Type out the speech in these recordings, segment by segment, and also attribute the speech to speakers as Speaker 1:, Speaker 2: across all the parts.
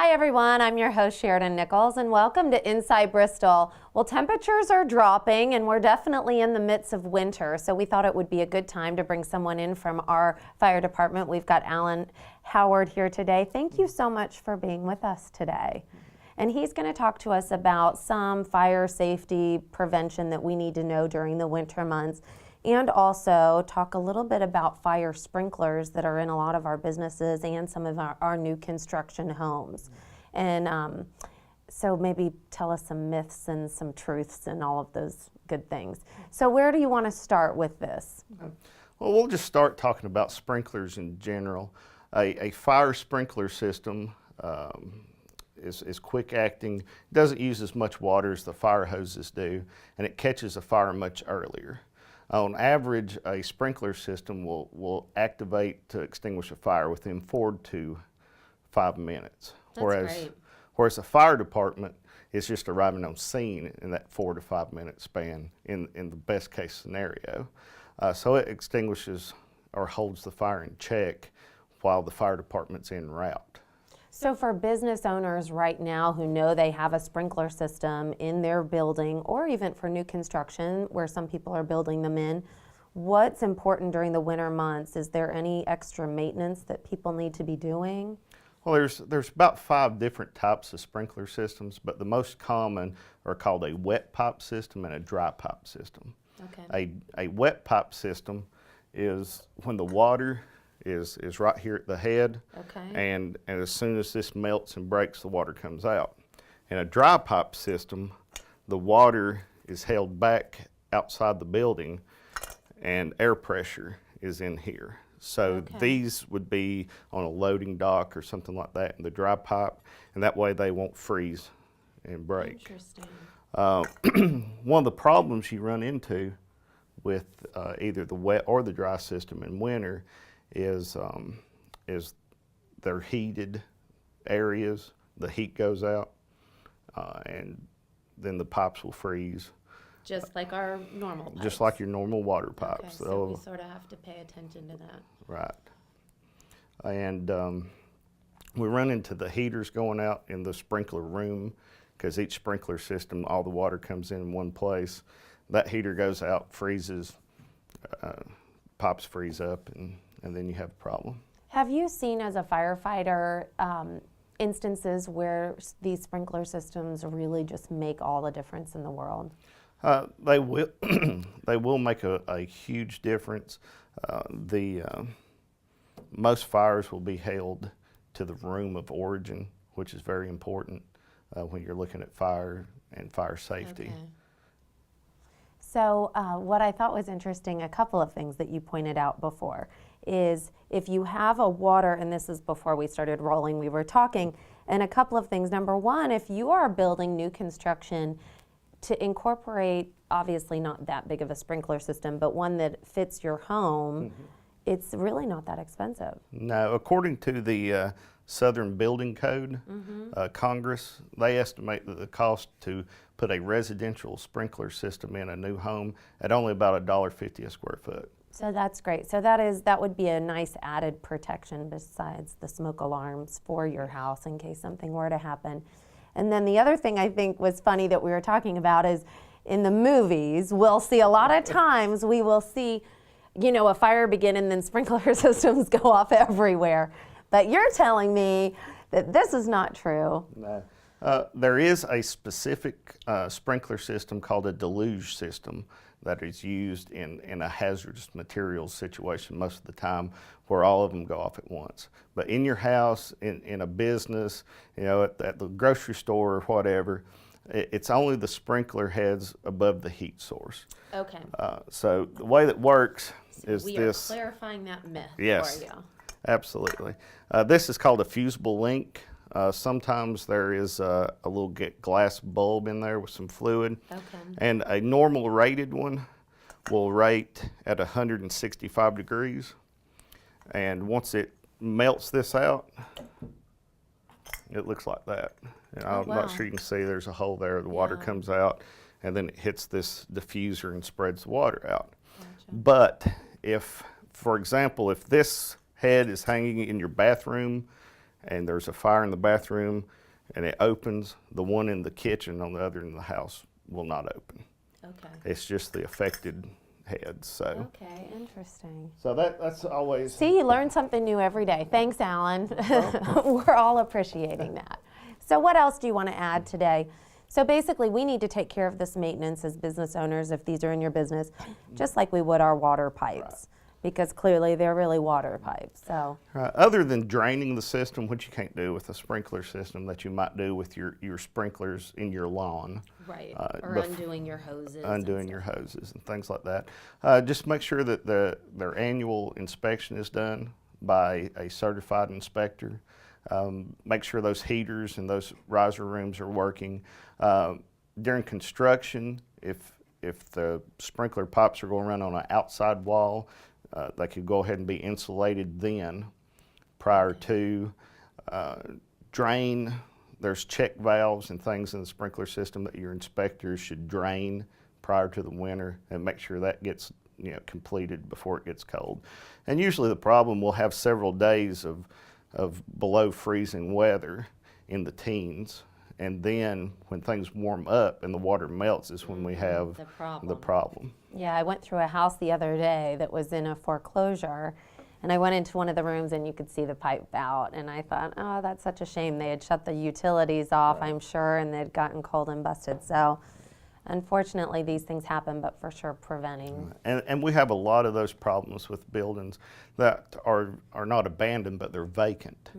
Speaker 1: Hi everyone, I'm your host Sheridan Nichols and welcome to Inside Bristol. Well, temperatures are dropping and we're definitely in the midst of winter, so we thought it would be a good time to bring someone in from our fire department. We've got Alan Howard here today. Thank you so much for being with us today. And he's going to talk to us about some fire safety prevention that we need to know during the winter months, and also talk a little bit about fire sprinklers that are in a lot of our businesses and some of our new construction homes. And so maybe tell us some myths and some truths and all of those good things. So where do you want to start with this?
Speaker 2: Well, we'll just start talking about sprinklers in general. A fire sprinkler system is quick acting, doesn't use as much water as the fire hoses do, and it catches a fire much earlier. On average, a sprinkler system will activate to extinguish a fire within 4 to 5 minutes.
Speaker 1: That's great.
Speaker 2: Whereas a fire department is just arriving on scene in that 4 to 5 minute span in the best case scenario. So it extinguishes or holds the fire in check while the fire department's en route.
Speaker 1: So for business owners right now who know they have a sprinkler system in their building, or even for new construction where some people are building them in, what's important during the winter months? Is there any extra maintenance that people need to be doing?
Speaker 2: Well, there's about 5 different types of sprinkler systems, but the most common are called a wet pipe system and a dry pipe system.
Speaker 1: Okay.
Speaker 2: A wet pipe system is when the water is right here at the head,
Speaker 1: Okay.
Speaker 2: and as soon as this melts and breaks, the water comes out. In a dry pipe system, the water is held back outside the building and air pressure is in here. So
Speaker 1: Okay.
Speaker 2: these would be on a loading dock or something like that in the dry pipe, and that way they won't freeze and break.
Speaker 1: Interesting.
Speaker 2: One of the problems you run into with either the wet or the dry system in winter is they're heated areas. The heat goes out, and then the pipes will freeze.
Speaker 1: Just like our normal pipes.
Speaker 2: Just like your normal water
Speaker 1: Okay,
Speaker 2: pipes.
Speaker 1: so we sort of have to pay attention to that.
Speaker 2: Right. And we run into the heaters going out in the sprinkler room, because each sprinkler system, all the water comes in one place. That heater goes out, freezes, pipes freeze up, and then you have a problem.
Speaker 1: Have you seen as a firefighter instances where these sprinkler systems really just make all the difference in the world?
Speaker 2: They will. They will make a huge difference. Most fires will be held to the room of origin, which is very important when you're looking at fire and fire safety.
Speaker 1: Okay. So what I thought was interesting, a couple of things that you pointed out before, is if you have a water, and this is before we started rolling, we were talking, and a couple of things. Number one, if you are building new construction, to incorporate, obviously not that big of a sprinkler system, but one that fits your home, it's really not that expensive.
Speaker 2: No, according to the Southern Building Code, Congress, they estimate that the cost to put a residential sprinkler system in a new home at only about $1.50 a square foot.
Speaker 1: So that's great. So that would be a nice added protection besides the smoke alarms for your house in case something were to happen. And then the other thing I think was funny that we were talking about is in the movies, we'll see a lot of times, we will see, a fire begin and then sprinkler systems go off everywhere. But you're telling me that this is not true.
Speaker 2: No. There is a specific sprinkler system called a deluge system that is used in a hazardous materials situation most of the time, where all of them go off at once. But in your house, in a business, at the grocery store or whatever, it's only the sprinkler heads above the heat source.
Speaker 1: Okay.
Speaker 2: So the way that works is
Speaker 1: we
Speaker 2: this.
Speaker 1: are clarifying that myth
Speaker 2: Yes,
Speaker 1: for you.
Speaker 2: Absolutely. This is called a fusible link. Sometimes there is a little glass bulb in there with some fluid.
Speaker 1: Okay.
Speaker 2: And a normal rated one will rate at 165 degrees. And once it melts this out, it looks like that. And I'm
Speaker 1: wow.
Speaker 2: not sure you can see, there's a hole there. The water comes out, and then it hits this diffuser and spreads the water out.
Speaker 1: Gotcha.
Speaker 2: But if, for example, if this head is hanging in your bathroom and there's a fire in the bathroom and it opens, the one in the kitchen on the other end of the house will not open.
Speaker 1: Okay.
Speaker 2: It's just the affected heads. So,
Speaker 1: Okay, interesting.
Speaker 2: so that's always.
Speaker 1: See, you learn something new every day. Thanks, Alan. We're all appreciating that. So what else do you want to add today? So basically, we need to take care of this maintenance as business owners if these are in your business, just like we would our water pipes, because clearly they're really water pipes. So
Speaker 2: Other than draining the system, which you can't do with a sprinkler system that you might do with your sprinklers in your lawn.
Speaker 1: right, or undoing your hoses.
Speaker 2: Undoing your hoses and things like that. Just make sure that their annual inspection is done by a certified inspector. Make sure those heaters and those riser rooms are working. During construction, if the sprinkler pipes are going to run on an outside wall, they could go ahead and be insulated then prior to. Drain, there's check valves and things in the sprinkler system that your inspectors should drain prior to the winter, and make sure that gets completed before it gets cold. And usually the problem will have several days of below freezing weather in the teens, and then when things warm up and the water melts is when we have the problem.
Speaker 1: Yeah, I went through a house the other day that was in a foreclosure, and I went into one of the rooms and you could see the pipe out, and I thought, oh, that's such a shame. They had shut the utilities off, I'm sure, and they'd gotten cold and busted. So unfortunately, these things happen, but for sure preventing.
Speaker 2: And we have a lot of those problems with buildings that are not abandoned, but they're vacant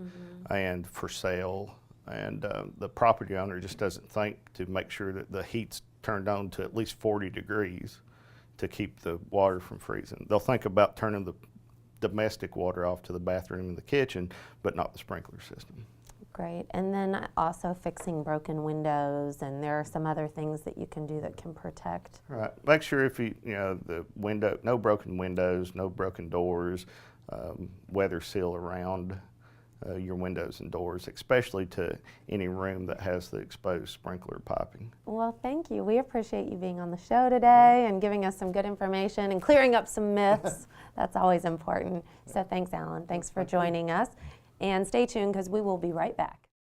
Speaker 2: and for sale. And the property owner just doesn't think to make sure that the heat's turned on to at least 40 degrees to keep the water from freezing. They'll think about turning the domestic water off to the bathroom and the kitchen, but not the sprinkler system.
Speaker 1: Great. And then also fixing broken windows, and there are some other things that you can do that can protect.
Speaker 2: Right. Make sure if the window, no broken windows, no broken doors, weather seal around your windows and doors, especially to any room that has the exposed sprinkler piping.
Speaker 1: Well, thank you. We appreciate you being on the show today and giving us some good information and clearing up some myths. That's always important. So thanks, Alan. Thanks for joining us. And stay tuned because we will be right back.